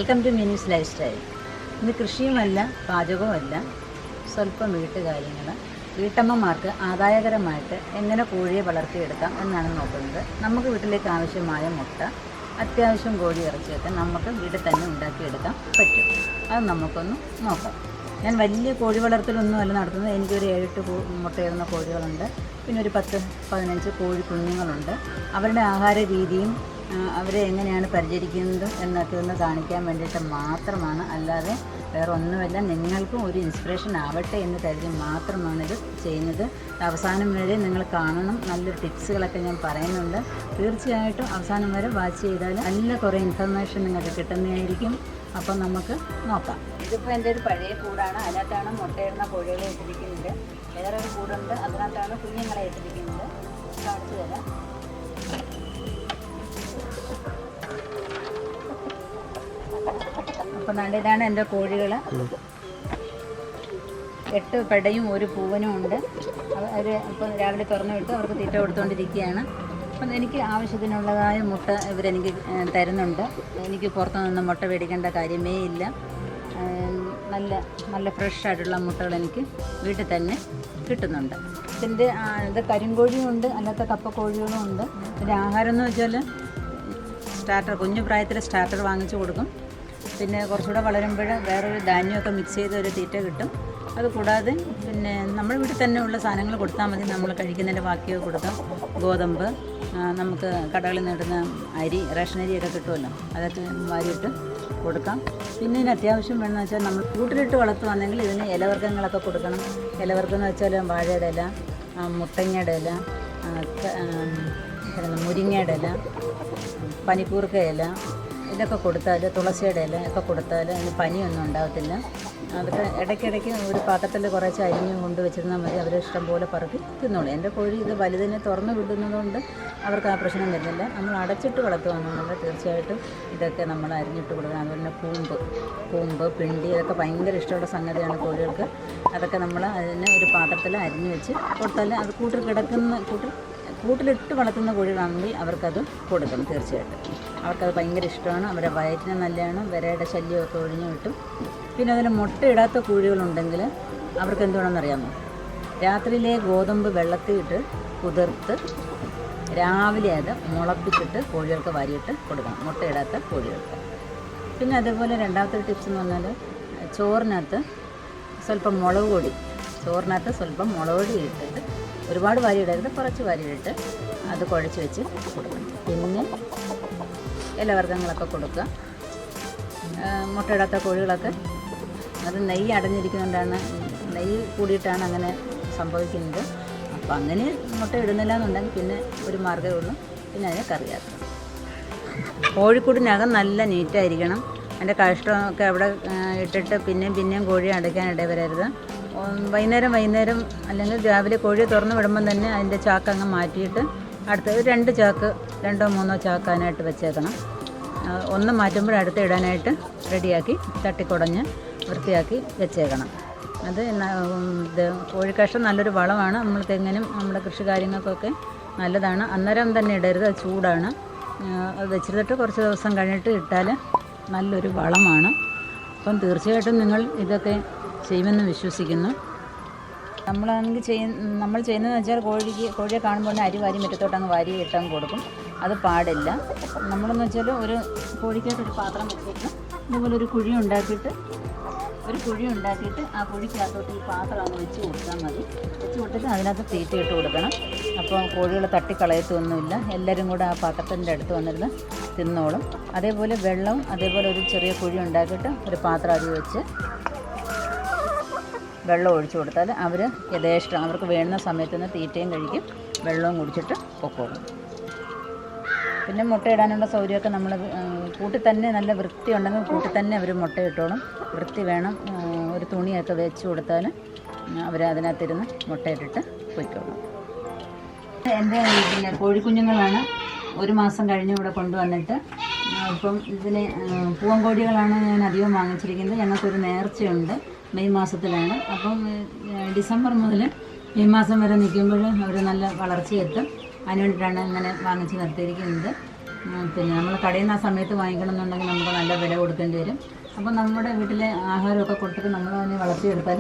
Welcome to Mini's lifestyle. ഇന്ന് കൃഷിയുമല്ല പാചകവുമല്ല, സ്വല്പം വീട്ടുകാര്യങ്ങൾ. വീട്ടമ്മമാർക്ക് ആദായകരമായിട്ട് എങ്ങനെ കോഴിയെ വളർത്തിയെടുക്കാം എന്നാണ് നോക്കുന്നത്. നമുക്ക് വീട്ടിലേക്ക് ആവശ്യമായ മുട്ട, അത്യാവശ്യം കോഴി ഇറച്ചിയൊക്കെ നമുക്ക് വീട്ടിൽ തന്നെ ഉണ്ടാക്കിയെടുക്കാൻ പറ്റും. അത് നമുക്കൊന്ന് നോക്കാം. ഞാൻ വലിയ കോഴി വളർത്തലൊന്നുമല്ല നടത്തുന്നത്. എനിക്കൊരു 7-8 മുട്ടയിടുന്ന കോഴികളുണ്ട്. പിന്നെ ഒരു 10-15 കോഴി കുഞ്ഞുങ്ങളുണ്ട്. അവരുടെ ആഹാര രീതിയും അവരെ എങ്ങനെയാണ് പരിചരിക്കുന്നത് എന്നൊക്കെ ഒന്ന് കാണിക്കാൻ വേണ്ടിയിട്ട് മാത്രമാണ്. അല്ലാതെ വേറെ ഒന്നുമല്ല. നിങ്ങൾക്കും ഒരു ഇൻസ്പിറേഷൻ ആവട്ടെ എന്ന് കരുതി മാത്രമാണ് ഇത് ചെയ്യുന്നത്. അവസാനം വരെ നിങ്ങൾ കാണണം. നല്ല ടിപ്സുകളൊക്കെ ഞാൻ പറയുന്നുണ്ട്. തീർച്ചയായിട്ടും അവസാനം വരെ വാച്ച് ചെയ്താൽ നല്ല കുറേ ഇൻഫർമേഷൻ നിങ്ങൾക്ക് കിട്ടുന്നതായിരിക്കും. അപ്പം നമുക്ക് നോക്കാം. ഇതിപ്പോൾ എൻ്റെ ഒരു പഴയ കൂടാണ്. അതിനകത്താണ് മുട്ടയിടുന്ന കോഴികളെ ഇട്ടിരിക്കുന്നത്. വേറൊരു കൂടുണ്ട്, അതിനകത്താണ് കുഞ്ഞുങ്ങളെ ഇട്ടിരിക്കുന്നത്. കാണിച്ചു തരാം. അപ്പം ഇതാണ് എൻ്റെ കോഴികൾ. 8 പെടയും 1 പൂവനും ഉണ്ട്. അവർ ഇപ്പം രാവിലെ തുറന്നു വിട്ട് അവർക്ക് തീറ്റ കൊടുത്തുകൊണ്ടിരിക്കുകയാണ്. അപ്പം എനിക്ക് ആവശ്യത്തിനുള്ളതായ മുട്ട ഇവരെനിക്ക് തരുന്നുണ്ട്. എനിക്ക് പുറത്തുനിന്ന് മുട്ട മേടിക്കേണ്ട കാര്യമേ ഇല്ല. നല്ല ഫ്രഷ് ആയിട്ടുള്ള മുട്ടകൾ എനിക്ക് വീട്ടിൽ തന്നെ കിട്ടുന്നുണ്ട്. ഇത് കരിങ്കോഴിയും ഉണ്ട്, അല്ലാത്ത കപ്പക്കോഴികളും ഉണ്ട്. ഇതിൻ്റെ ആഹാരം എന്ന് വെച്ചാൽ സ്റ്റാർട്ടർ, കുഞ്ഞു പ്രായത്തിൽ സ്റ്റാർട്ടർ വാങ്ങിച്ചു കൊടുക്കും. പിന്നെ കുറച്ചുകൂടെ വളരുമ്പോൾ വേറൊരു ധാന്യമൊക്കെ മിക്സ് ചെയ്ത് ഒരു തീറ്റ കിട്ടും. അതുകൂടാതെ പിന്നെ നമ്മൾ വീട്ടിൽ തന്നെ ഉള്ള സാധനങ്ങൾ കൊടുത്താൽ മതി. നമ്മൾ കഴിക്കുന്നതിൻ്റെ ബാക്കിയൊക്കെ കൊടുക്കാം. ഗോതമ്പ്, നമുക്ക് കടകളിൽ നിന്നിടുന്ന അരി, റേഷനരിയൊക്കെ കിട്ടുമല്ലോ, അതൊക്കെ വാരിയിട്ട് കൊടുക്കാം. പിന്നെ ഇതിന് അത്യാവശ്യം വേണമെന്ന് വെച്ചാൽ നമ്മൾ കൂട്ടിലിട്ട് വളർത്തുവാണെങ്കിൽ ഇതിന് ഇലവർഗ്ഗങ്ങളൊക്കെ കൊടുക്കണം. ഇലവർഗ്ഗം എന്ന് വെച്ചാൽ വാഴയുടെ ഇല, മുത്തങ്ങയുടെ ഇല, മുരിങ്ങയുടെ ഇല, പനിക്കൂർക്ക ഇല, ഇതൊക്കെ കൊടുത്താൽ, തുളസിയുടെ ഇല ഒക്കെ കൊടുത്താൽ അതിന് പനിയൊന്നും ഉണ്ടാകത്തില്ല. അതൊക്കെ ഇടയ്ക്കിടയ്ക്ക് ഒരു പാത്രത്തിൽ കുറച്ച് അരിഞ്ഞ് കൊണ്ട് വെച്ചിരുന്നാൽ മതി. അവർ ഇഷ്ടം പോലെ പറക്കി തിന്നോളൂ. എൻ്റെ കോഴി ഇത് വലുതിനെ തുറന്ന് വിടുന്നതുകൊണ്ട് അവർക്ക് ആ പ്രശ്നം വരുന്നില്ല. നമ്മൾ അടച്ചിട്ട് വളർത്തുകയാണെന്നുണ്ടെങ്കിൽ തീർച്ചയായിട്ടും ഇതൊക്കെ നമ്മൾ അരിഞ്ഞിട്ട് കൊടുക്കണം. അതുപോലെ തന്നെ കൂമ്പ്, പിണ്ടി, ഇതൊക്കെ ഭയങ്കര ഇഷ്ടമുള്ള സംഗതിയാണ് കോഴികൾക്ക്. അതൊക്കെ നമ്മൾ അതിനെ ഒരു പാത്രത്തിൽ അരിഞ്ഞ് വെച്ച് കൊടുത്താൽ അത് കൂട്ടിലിട്ട് വളർത്തുന്ന കോഴികളാണെങ്കിൽ അവർക്കത് കൊടുക്കണം. തീർച്ചയായിട്ടും അവർക്കത് ഭയങ്കര ഇഷ്ടമാണ്. അവരുടെ വയറ്റിന് നല്ലതാണ്. വിരയുടെ ശല്യമൊക്കെ ഒഴിഞ്ഞു കിട്ടും. പിന്നെ അതിൽ മുട്ടയിടാത്ത കോഴികളുണ്ടെങ്കിൽ അവർക്ക് എന്തുവേണമെന്നറിയാമോ? രാത്രിയിലെ ഗോതമ്പ് വെള്ളത്തിയിട്ട് കുതിർത്ത് രാവിലെ അത് മുളപ്പിച്ചിട്ട് കോഴികൾക്ക് വാരിയിട്ട് കൊടുക്കണം, മുട്ടയിടാത്ത കോഴികൾക്ക്. പിന്നെ അതേപോലെ രണ്ടാമത്തെ ടിപ്സ് എന്ന് പറഞ്ഞാൽ ചോറിനകത്ത് സ്വല്പം മുളക് പൊടി ഇട്ടിട്ട്, ഒരുപാട് വാരിയിടരുത്, കുറച്ച് വാരിയിട്ടിട്ട് അത് കുഴച്ച് വെച്ച് കൊടുക്കണം. പിന്നെ ഇലവർഗ്ഗങ്ങളൊക്കെ കൊടുക്കുക. മുട്ടയിടാത്ത കോഴികളൊക്കെ അത് നെയ്യ് അടഞ്ഞിരിക്കുന്നതുകൊണ്ടാണ്, നെയ്യ് കൂടിയിട്ടാണ് അങ്ങനെ സംഭവിക്കുന്നത്. അപ്പോൾ അങ്ങനെ മുട്ട ഇടുന്നില്ല എന്നുണ്ടെങ്കിൽ പിന്നെ ഒരു മാർഗ്ഗമേ ഉള്ളൂ. പിന്നെ അതിനെ കറിയാക്കണം. കോഴിക്കൂടിനകം നല്ല നീറ്റായിരിക്കണം. അതിൻ്റെ കാഷ്ടമൊക്കെ അവിടെ ഇട്ടിട്ട് പിന്നെയും കോഴി അടയ്ക്കാൻ ഇടവരരുത്. വൈകുന്നേരം അല്ലെങ്കിൽ രാവിലെ കോഴിയെ തുറന്ന് വിടുമ്പം തന്നെ അതിൻ്റെ ചാക്ക് അങ്ങ് മാറ്റിയിട്ട് അടുത്ത 2 ചാക്ക് 2-3 ചാക്ക് അതിനായിട്ട് വെച്ചേക്കണം. ഒന്ന് മാറ്റുമ്പോൾ അടുത്ത് ഇടാനായിട്ട് റെഡിയാക്കി തട്ടിക്കുടഞ്ഞ് വൃത്തിയാക്കി വെച്ചേക്കണം. അത് കോഴിക്കാഷ്ടം നല്ലൊരു വളമാണ്. നമ്മൾ തെങ്ങിനും നമ്മുടെ കൃഷി കാര്യങ്ങൾക്കൊക്കെ നല്ലതാണ്. അന്നേരം തന്നെ ഇടരുത്, അത് ചൂടാണ്. അത് വെച്ചിട്ട് കുറച്ച് ദിവസം കഴിഞ്ഞിട്ട് ഇട്ടാൽ നല്ലൊരു വളമാണ്. അപ്പം തീർച്ചയായിട്ടും നിങ്ങൾ ഇതൊക്കെ ചെയ്യുമെന്ന് വിശ്വസിക്കുന്നു. നമ്മൾ ചെയ്യുന്നതെന്ന് വെച്ചാൽ കോഴിയെ കാണുമ്പോൾ അരി വാരി മുറ്റത്തോട്ട് അങ്ങ് വാരി ഇട്ടങ്ങ് കൊടുക്കും. അത് പാടില്ല. നമ്മളെന്ന് വെച്ചാൽ ഒരു കോഴിക്കായിട്ടൊരു പാത്രം വെച്ചിട്ട് ഇതുപോലെ ഒരു കുഴി ഉണ്ടാക്കിയിട്ട് ആ കുഴിക്കകത്തോട്ട് ഈ പാത്രം അങ്ങ് വെച്ച് കൊടുത്താൽ മതി. വെച്ച് കൊടുത്തിട്ട് അതിനകത്ത് തീറ്റ ഇട്ട് കൊടുക്കണം. അപ്പോൾ കോഴികൾ തട്ടിക്കളയത്തൊന്നുമില്ല. എല്ലാവരും കൂടെ ആ പാത്രത്തിൻ്റെ അടുത്ത് വന്നിരുന്ന് തിന്നോളും. അതേപോലെ വെള്ളവും അതേപോലെ ഒരു ചെറിയ കുഴി ഉണ്ടാക്കിയിട്ട് ഒരു പാത്രം അരി വെച്ച് വെള്ളം ഒഴിച്ചു കൊടുത്താൽ അവർ യഥേഷ്ടം അവർക്ക് വേണ്ടുന്ന സമയത്ത് നിന്ന് തീറ്റയും കഴിക്കും, വെള്ളവും കുടിച്ചിട്ട് പൊക്കോളും. പിന്നെ മുട്ടയിടാനുള്ള സൗകര്യമൊക്കെ നമ്മൾ കൂട്ടിൽ തന്നെ, നല്ല വൃത്തി ഉണ്ടെങ്കിൽ കൂട്ടിൽ തന്നെ അവർ മുട്ടയിട്ടോളും. വൃത്തി വേണം. ഒരു തുണിയൊക്കെ വെച്ച് കൊടുത്താൽ അവർ അതിനകത്തിരുന്ന് മുട്ടയിട്ടിട്ട് പൊയ്ക്കോളും. എൻ്റെ വീട്ടിലെ കോഴിക്കുഞ്ഞുങ്ങളാണ് 1 മാസം കഴിഞ്ഞ് ഇവിടെ കൊണ്ടുവന്നിട്ട്. ഇപ്പം ഇതിന് പൂവൻകോഴികളാണ് ഞാൻ അധികം വാങ്ങിച്ചിരിക്കുന്നത്. ഞങ്ങൾക്കൊരു നേർച്ചയുണ്ട്, മെയ് മാസത്തിലാണ്. അപ്പം ഡിസംബർ മുതൽ മെയ് മാസം വരെ നിൽക്കുമ്പോൾ അവർ നല്ല വളർച്ചയെത്തും. അതിന് വേണ്ടിയിട്ടാണ് ഇങ്ങനെ വാങ്ങിച്ച് നിർത്തിയിരിക്കുന്നത്. പിന്നെ നമ്മൾ കടയിൽ നിന്ന് ആ സമയത്ത് വാങ്ങിക്കണമെന്നുണ്ടെങ്കിൽ നമുക്ക് നല്ല വില കൊടുക്കേണ്ടി വരും. അപ്പോൾ നമ്മുടെ വീട്ടിലെ ആഹാരമൊക്കെ കൊടുത്തിട്ട് നമ്മൾ തന്നെ വളർത്തിയെടുത്താൽ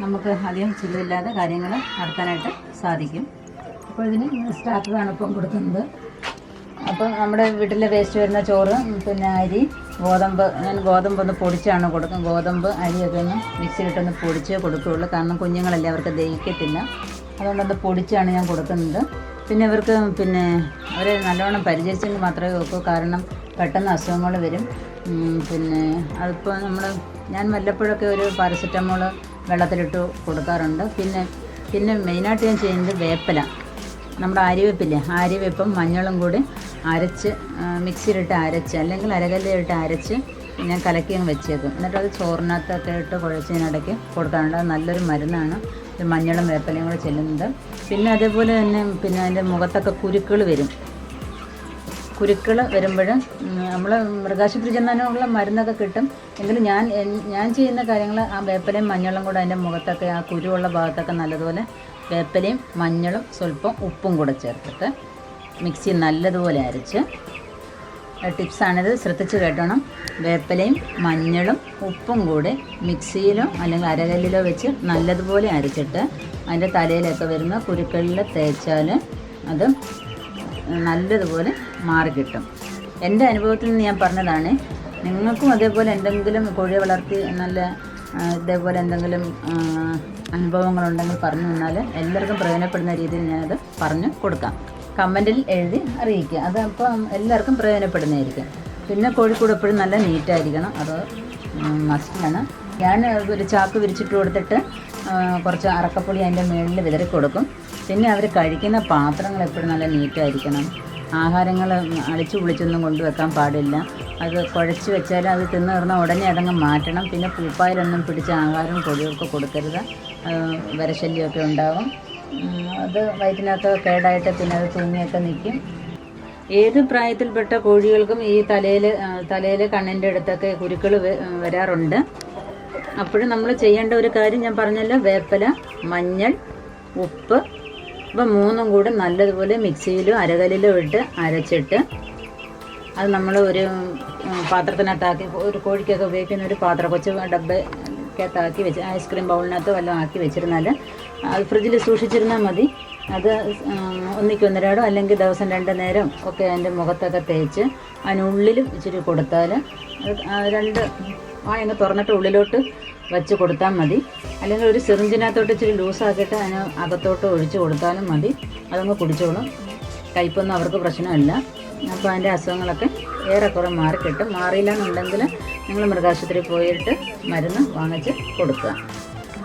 നമുക്ക് അധികം ചിലവില്ലാതെ കാര്യങ്ങൾ നടത്താനായിട്ട് സാധിക്കും. അപ്പോൾ ഇതിന് സ്റ്റാർട്ടറാണ് ഇപ്പം കൊടുക്കുന്നത്. അപ്പം നമ്മുടെ വീട്ടിലെ വേസ്റ്റ് വരുന്ന ചോറ്, പിന്നെ അരി, ഗോതമ്പ്, ഞാൻ ഗോതമ്പ് ഒന്ന് പൊടിച്ചാണ് കൊടുക്കും. ഗോതമ്പ് അരിയൊക്കെ ഒന്ന് മിക്സിയിലിട്ടൊന്ന് പൊടിച്ചേ കൊടുക്കുകയുള്ളൂ. കാരണം കുഞ്ഞുങ്ങളല്ലേ, അവർക്ക് ദഹിക്കത്തില്ല. അതുകൊണ്ടൊന്ന് പൊടിച്ചാണ് ഞാൻ കൊടുക്കുന്നത്. പിന്നെ ഇവർക്ക് പിന്നെ അവരെ നല്ലോണം പരിചരിച്ചെങ്കിൽ മാത്രമേ വെക്കൂ. കാരണം പെട്ടെന്ന് അസുഖങ്ങൾ വരും. പിന്നെ അതിപ്പോൾ ഞാൻ വല്ലപ്പോഴൊക്കെ ഒരു പാരസെറ്റമോൾ വെള്ളത്തിലിട്ട് കൊടുക്കാറുണ്ട്. പിന്നെ മെയിനായിട്ട് ഞാൻ ചെയ്യുന്നത് വേപ്പില, നമ്മുടെ ആര്യവേപ്പില്ലേ, ആര്യവേപ്പും മഞ്ഞളും കൂടി അരച്ച് മിക്സിയിലിട്ട് അരച്ച് അല്ലെങ്കിൽ അരകല്ലിലിട്ട് അരച്ച് ഞാൻ കലക്കി അങ്ങ് വെച്ചേക്കും. എന്നിട്ട് അത് ചോറിനകത്തൊക്കെ ഇട്ട് കുഴച്ചതിനിടയ്ക്ക് കൊടുക്കാറുണ്ട്. അത് നല്ലൊരു മരുന്നാണ് മഞ്ഞളും വേപ്പിലയും കൂടെ ചെല്ലുന്നത്. പിന്നെ അതേപോലെ തന്നെ പിന്നെ അതിൻ്റെ മുഖത്തൊക്കെ കുരുക്കൾ വരും. കുരുക്കൾ വരുമ്പോൾ നമ്മൾ മൃഗാശുപത്രി ചെന്നാലുള്ള മരുന്നൊക്കെ കിട്ടും. എങ്കിലും ഞാൻ ചെയ്യുന്ന കാര്യങ്ങൾ ആ വേപ്പിലയും മഞ്ഞളും കൂടെ അതിൻ്റെ മുഖത്തൊക്കെ ആ കുരുവുള്ള ഭാഗത്തൊക്കെ നല്ലതുപോലെ വേപ്പിലയും മഞ്ഞളും സ്വല്പം ഉപ്പും കൂടെ ചേർത്തിട്ട് മിക്സി നല്ലതുപോലെ അരച്ച്, ടിപ്സാണിത്, ശ്രദ്ധിച്ച് കേട്ടോണം. വേപ്പിലയും മഞ്ഞളും ഉപ്പും കൂടി മിക്സിയിലോ അല്ലെങ്കിൽ അരകല്ലിലോ വെച്ച് നല്ലതുപോലെ അരച്ചിട്ട് അതിൻ്റെ തലയിലൊക്കെ വരുന്ന കുരുക്കളിൽ തേച്ചാൽ അത് നല്ലതുപോലെ മാറിക്കിട്ടും. എൻ്റെ അനുഭവത്തിൽ നിന്ന് ഞാൻ പറഞ്ഞതാണ്. നിങ്ങൾക്കും അതേപോലെ എന്തെങ്കിലും കോഴിയെ വളർത്തി നല്ല ഇതേപോലെ എന്തെങ്കിലും അനുഭവങ്ങളുണ്ടെങ്കിൽ പറഞ്ഞു തന്നാൽ എല്ലാവർക്കും പ്രയോജനപ്പെടുന്ന രീതിയിൽ ഞാനത് പറഞ്ഞു കൊടുക്കാം. കമൻറ്റിൽ എഴുതി അറിയിക്കുക. അത് അപ്പോൾ എല്ലാവർക്കും പ്രയോജനപ്പെടുന്നതായിരിക്കും. പിന്നെ കോഴിക്കൂട് എപ്പോഴും നല്ല നീറ്റായിരിക്കണം, അത് മസ്റ്റാണ്. ഞാൻ ഒരു ചാക്ക് വിരിച്ചിട്ട് കൊടുത്തിട്ട് കുറച്ച് അറക്കപ്പൊടി അതിൻ്റെ മുകളിൽ വിതറി കൊടുക്കും. പിന്നെ അവർ കഴിക്കുന്ന പാത്രങ്ങൾ എപ്പോഴും നല്ല നീറ്റായിരിക്കണം. ആഹാരങ്ങൾ അടിച്ചു പൊളിച്ചൊന്നും കൊണ്ടുവെക്കാൻ പാടില്ല. അത് കുഴച്ച് വെച്ചാൽ അത് തിന്ന് തീർന്നാൽ ഉടനെ അതങ്ങ് മാറ്റണം. പിന്നെ പൂപ്പായിലൊന്നും പിടിച്ച ആഹാരം കോഴികൾക്ക് കൊടുക്കരുത്. വിരശല്യമൊക്കെ ഉണ്ടാകും. അത് വയറ്റിനകത്ത് കേടായിട്ട് പിന്നെ അത് തൂങ്ങിയൊക്കെ നിൽക്കും. ഏത് പ്രായത്തിൽപ്പെട്ട കോഴികൾക്കും ഈ തലയിൽ കണ്ണിൻ്റെ അടുത്തൊക്കെ കുരുക്കൾ വരാറുണ്ട്. അപ്പോഴും നമ്മൾ ചെയ്യേണ്ട ഒരു കാര്യം ഞാൻ പറഞ്ഞല്ലോ, വേപ്പില, മഞ്ഞൾ, ഉപ്പ്, ഇവ മൂന്നും കൂടെ നല്ലതുപോലെ മിക്സിയിലോ അരകല്ലിലോ ഇട്ട് അരച്ചിട്ട് അത് നമ്മൾ ഒരു പാത്രത്തിനകത്താക്കി, ഒരു കോഴിക്കൊക്കെ ഉപയോഗിക്കുന്ന ഒരു പാത്രം, കൊച്ചു ഡബ്ബക്കകത്താക്കി വെച്ച് ഐസ്ക്രീം ബൗളിനകത്ത് വല്ലതും ആക്കി വെച്ചിരുന്നാൽ അത് ഫ്രിഡ്ജിൽ സൂക്ഷിച്ചിരുന്നാൽ മതി. അത് ഒന്നിക്കൊന്നരാടോ അല്ലെങ്കിൽ ദിവസം 2 നേരം ഒക്കെ അതിൻ്റെ മുഖത്തൊക്കെ തേച്ച് അതിനുള്ളിലും ഇച്ചിരി കൊടുത്താൽ അത് 2 വായങ്ങ് തുറന്നിട്ട് ഉള്ളിലോട്ട് വച്ച് കൊടുത്താൽ മതി. അല്ലെങ്കിൽ ഒരു സിറിഞ്ചിനകത്തോട്ട് ഇച്ചിരി ലൂസാക്കിയിട്ട് അതിന് അകത്തോട്ട് ഒഴിച്ച് കൊടുത്താലും മതി. അതങ്ങ് കുടിച്ചോളും. കയ്പൊന്നും അവർക്ക് പ്രശ്നമല്ല. അപ്പോൾ അതിൻ്റെ അസുഖങ്ങളൊക്കെ ഏറെക്കുറെ മാറിക്കിട്ടും. മാറിയില്ല എന്നുണ്ടെങ്കിൽ നിങ്ങൾ മൃഗാശുപത്രിയിൽ പോയിട്ട് മരുന്ന് വാങ്ങിച്ച് കൊടുക്കുക.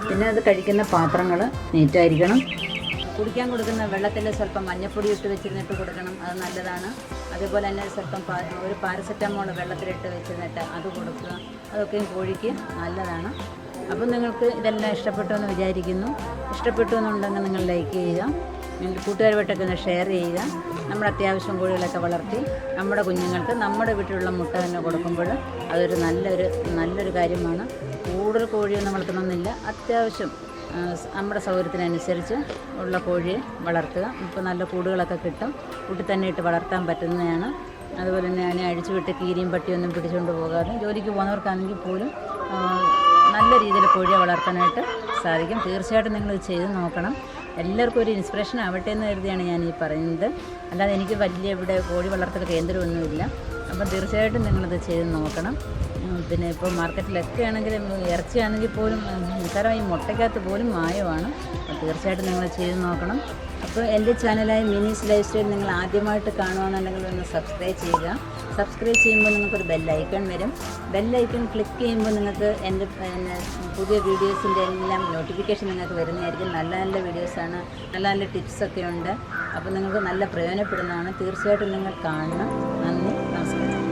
പിന്നെ അത് കഴിക്കുന്ന പാത്രങ്ങൾ നീറ്റായിരിക്കണം. കുടിക്കാൻ കൊടുക്കുന്ന വെള്ളത്തിൽ സ്വല്പം മഞ്ഞപ്പൊടി ഇട്ട് വെച്ചിരുന്നിട്ട് കൊടുക്കണം, അത് നല്ലതാണ്. അതേപോലെ തന്നെ സ്വല്പം ഒരു പാരസെറ്റമോൾ വെള്ളത്തിലിട്ട് വെച്ചിരുന്നിട്ട് അത് കൊടുക്കുക, അതൊക്കെയും കോഴിക്ക് നല്ലതാണ്. അപ്പം നിങ്ങൾക്ക് ഇതെല്ലാം ഇഷ്ടപ്പെട്ടു എന്ന് വിചാരിക്കുന്നു. ഇഷ്ടപ്പെട്ടു എന്നുണ്ടെങ്കിൽ നിങ്ങൾ ലൈക്ക് ചെയ്യുക, നിങ്ങളുടെ കൂട്ടുകാരുമായിട്ടൊക്കെ ഒന്ന് ഷെയർ ചെയ്യുക. നമ്മൾ അത്യാവശ്യം കോഴികളൊക്കെ വളർത്തി നമ്മുടെ കുഞ്ഞുങ്ങൾക്ക് നമ്മുടെ വീട്ടിലുള്ള മുട്ട തന്നെ കൊടുക്കുമ്പോൾ അതൊരു നല്ലൊരു കാര്യമാണ്. കൂടുതൽ കോഴിയൊന്നും വളർത്തണമെന്നില്ല, അത്യാവശ്യം നമ്മുടെ സൗകര്യത്തിനനുസരിച്ച് ഉള്ള കോഴിയെ വളർത്തുക. ഇപ്പോൾ നല്ല കൂടുകളൊക്കെ കിട്ടും, കൂട്ടിൽ തന്നെ ഇട്ട് വളർത്താൻ പറ്റുന്നതാണ്. അതുപോലെ തന്നെ അതിനെ അഴിച്ചു വിട്ട് കീരിയും പട്ടിയൊന്നും പിടിച്ചുകൊണ്ട് പോകാതെ ജോലിക്ക് പോകുന്നവർക്കാണെങ്കിൽ പോലും നല്ല രീതിയിൽ കോഴിയെ വളർത്താനായിട്ട് സാധിക്കും. തീർച്ചയായിട്ടും നിങ്ങളിത് ചെയ്ത് നോക്കണം. എല്ലാവർക്കും ഒരു ഇൻസ്പിറേഷൻ ആവട്ടെ എന്ന് കരുതിയാണ് ഞാൻ ഈ പറയുന്നത്. അല്ലാതെ എനിക്ക് വലിയ ഇവിടെ കോഴി വളർത്തൽ കേന്ദ്രമൊന്നുമില്ല. അപ്പം തീർച്ചയായിട്ടും നിങ്ങളിത് ചെയ്ത് നോക്കണം. പിന്നെ ഇപ്പോൾ മാർക്കറ്റിലൊക്കെ ആണെങ്കിൽ ഇറച്ചിയാണെങ്കിൽ പോലും നിസ്സാരം ഈ മുട്ടയ്ക്കകത്ത് പോലും മായമാണ്. അപ്പോൾ തീർച്ചയായിട്ടും നിങ്ങൾ ചെയ്ത് നോക്കണം. അപ്പോൾ എൻ്റെ ചാനലായ മിനീസ് ലൈഫ് സ്റ്റൈൽ നിങ്ങൾ ആദ്യമായിട്ട് കാണുകയാണെന്നുണ്ടെങ്കിൽ ഒന്ന് സബ്സ്ക്രൈബ് ചെയ്യുക. സബ്സ്ക്രൈബ് ചെയ്യുമ്പോൾ നിങ്ങൾക്കൊരു ബെല്ലൈക്കൺ വരും. ബെല്ലൈക്കൺ ക്ലിക്ക് ചെയ്യുമ്പോൾ നിങ്ങൾക്ക് എൻ്റെ പുതിയ വീഡിയോസിൻ്റെ എല്ലാം നോട്ടിഫിക്കേഷൻ നിങ്ങൾക്ക് വരുന്നതായിരിക്കും. നല്ല നല്ല വീഡിയോസാണ്, നല്ല നല്ല ടിപ്സൊക്കെ ഉണ്ട്. അപ്പോൾ നിങ്ങൾക്ക് നല്ല പ്രയോജനപ്പെടുന്നതാണ്. തീർച്ചയായിട്ടും നിങ്ങൾ കാണണം. നന്ദി, നമസ്കാരം.